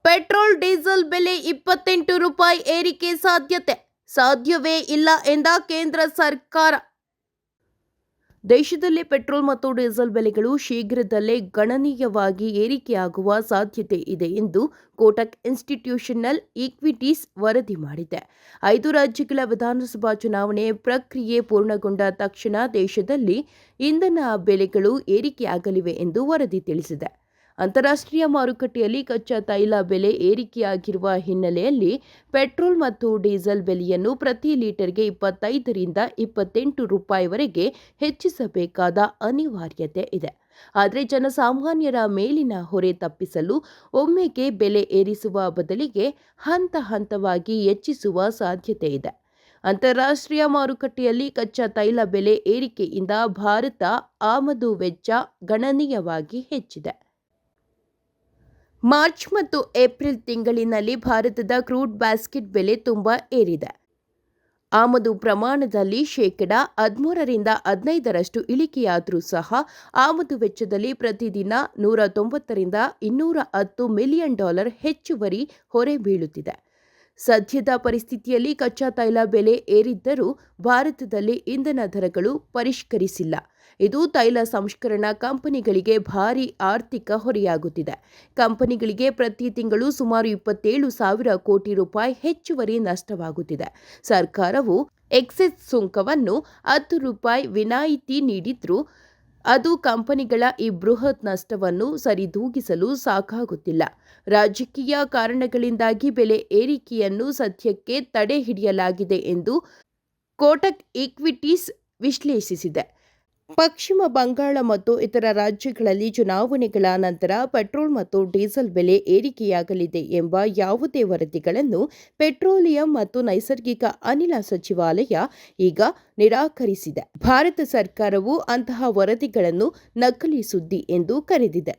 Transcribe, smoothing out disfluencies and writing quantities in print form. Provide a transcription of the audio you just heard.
Petrol diesel ಬೆಲೆ 28 ರೂಪಾಯಿ ಏರಿಕೆ ಸಾಧ್ಯವೇ ಇಲ್ಲ ಎಂದ ಕೇಂದ್ರ ಸರ್ಕಾರ. ದೇಶದಲ್ಲಿ ಪೆಟ್ರೋಲ್ ಮತ್ತು ಡೀಸೆಲ್ ಬೆಲೆಗಳು ಶೀಘ್ರದಲ್ಲೇ ಗಣನೀಯವಾಗಿ ಏರಿಕೆಯಾಗುವ ಸಾಧ್ಯತೆ ಇದೆ ಎಂದು ಕೋಟಕ್ ಇನ್ಸ್ಟಿಟ್ಯೂಷನಲ್ ಈಕ್ವಿಟೀಸ್ ವರದಿ ಮಾಡಿದೆ. 5 ರಾಜ್ಯಗಳ ವಿಧಾನಸಭಾ ಚುನಾವಣೆ ಪ್ರಕ್ರಿಯೆ ಪೂರ್ಣಗೊಂಡ ತಕ್ಷಣ ದೇಶದಲ್ಲಿ ಇಂಧನ ಬೆಲೆಗಳು ಏರಿಕೆಯಾಗಲಿವೆ ಎಂದು ವರದಿ ತಿಳಿಸಿದೆ. ಅಂತಾರಾಷ್ಟ್ರೀಯ ಮಾರುಕಟ್ಟೆಯಲ್ಲಿ ಕಚ್ಚಾ ತೈಲ ಬೆಲೆ ಏರಿಕೆಯಾಗಿರುವ ಹಿನ್ನೆಲೆಯಲ್ಲಿ ಪೆಟ್ರೋಲ್ ಮತ್ತು ಡೀಸೆಲ್ ಬೆಲೆಯನ್ನು ಪ್ರತಿ ಲೀಟರ್ಗೆ 25 ರಿಂದ 28 ರೂಪಾಯಿವರೆಗೆ ಹೆಚ್ಚಿಸಬೇಕಾದ ಅನಿವಾರ್ಯತೆ ಇದೆ. ಆದರೆ ಜನಸಾಮಾನ್ಯರ ಮೇಲಿನ ಹೊರೆ ತಪ್ಪಿಸಲು ಒಮ್ಮೆಗೆ ಬೆಲೆ ಏರಿಸುವ ಬದಲಿಗೆ ಹಂತವಾಗಿ ಹೆಚ್ಚಿಸುವ ಸಾಧ್ಯತೆ ಇದೆ. ಅಂತಾರಾಷ್ಟ್ರೀಯ ಮಾರುಕಟ್ಟೆಯಲ್ಲಿ ಕಚ್ಚಾ ತೈಲ ಬೆಲೆ ಏರಿಕೆಯಿಂದ ಭಾರತ ಆಮದು ವೆಚ್ಚ ಗಣನೀಯವಾಗಿ ಹೆಚ್ಚಿದೆ. ಮಾರ್ಚ್ ಮತ್ತು ಏಪ್ರಿಲ್ ತಿಂಗಳಿನಲ್ಲಿ ಭಾರತದ ಕ್ರೂಡ್ ಬ್ಯಾಸ್ಕೆಟ್ ಬೆಲೆ ತುಂಬಾ ಏರಿದೆ. ಆಮದು ಪ್ರಮಾಣದಲ್ಲಿ 13% ರಿಂದ 15% ಇಳಿಕೆಯಾದರೂ ಸಹ ಆಮದು ವೆಚ್ಚದಲ್ಲಿ ಪ್ರತಿದಿನ $190 ರಿಂದ $210 ಮಿಲಿಯನ್ ಹೆಚ್ಚುವರಿ ಹೊರೆ ಬೀಳುತ್ತಿದೆ. ಸದ್ಯದ ಪರಿಸ್ಥಿತಿಯಲ್ಲಿ ಕಚ್ಚಾ ತೈಲ ಬೆಲೆ ಏರಿದ್ದರೂ ಭಾರತದಲ್ಲಿ ಇಂಧನ ದರಗಳು ಪರಿಷ್ಕರಿಸಿಲ್ಲ. ಇದು ತೈಲ ಸಂಸ್ಕರಣಾ ಕಂಪನಿಗಳಿಗೆ ಭಾರೀ ಆರ್ಥಿಕ ಹೊರೆಯಾಗುತ್ತಿದೆ. ಕಂಪನಿಗಳಿಗೆ ಪ್ರತಿ ತಿಂಗಳು ಸುಮಾರು 27,000 ಕೋಟಿ ರೂಪಾಯಿ ಹೆಚ್ಚುವರಿ ನಷ್ಟವಾಗುತ್ತಿದೆ. ಸರ್ಕಾರವು ಎಕ್ಸೈಸ್ ಸುಂಕವನ್ನು ₹10 ವಿನಾಯಿತಿ ನೀಡಿದ್ರೂ ಅದು ಕಂಪನಿಗಳ ಈ ಬೃಹತ್ ನಷ್ಟವನ್ನು ಸರಿದೂಗಿಸಲು ಸಾಕಾಗುತ್ತಿಲ್ಲ. ರಾಜಕೀಯ ಕಾರಣಗಳಿಂದಾಗಿ ಬೆಲೆ ಏರಿಕೆಯನ್ನು ಸದ್ಯಕ್ಕೆ ತಡೆಹಿಡಿಯಲಾಗಿದೆ ಎಂದು ಕೋಟಕ್ ಈಕ್ವಿಟೀಸ್ ವಿಶ್ಲೇಷಿಸಿದೆ. ಪಶ್ಚಿಮ ಬಂಗಾಳ ಮತ್ತು ಇತರ ರಾಜ್ಯಗಳಲ್ಲಿ ಚುನಾವಣೆಗಳ ನಂತರ ಪೆಟ್ರೋಲ್ ಮತ್ತು ಡೀಸೆಲ್ ಬೆಲೆ ಏರಿಕೆಯಾಗಲಿದೆ ಎಂಬ ಯಾವುದೇ ವರದಿಗಳನ್ನು ಪೆಟ್ರೋಲಿಯಂ ಮತ್ತು ನೈಸರ್ಗಿಕ ಅನಿಲ ಸಚಿವಾಲಯ ಈಗ ನಿರಾಕರಿಸಿದೆ. ಭಾರತ ಸರ್ಕಾರವು ಅಂತಹ ವರದಿಗಳನ್ನು ನಕಲಿ ಸುದ್ದಿ ಎಂದು ಕರೆದಿದೆ.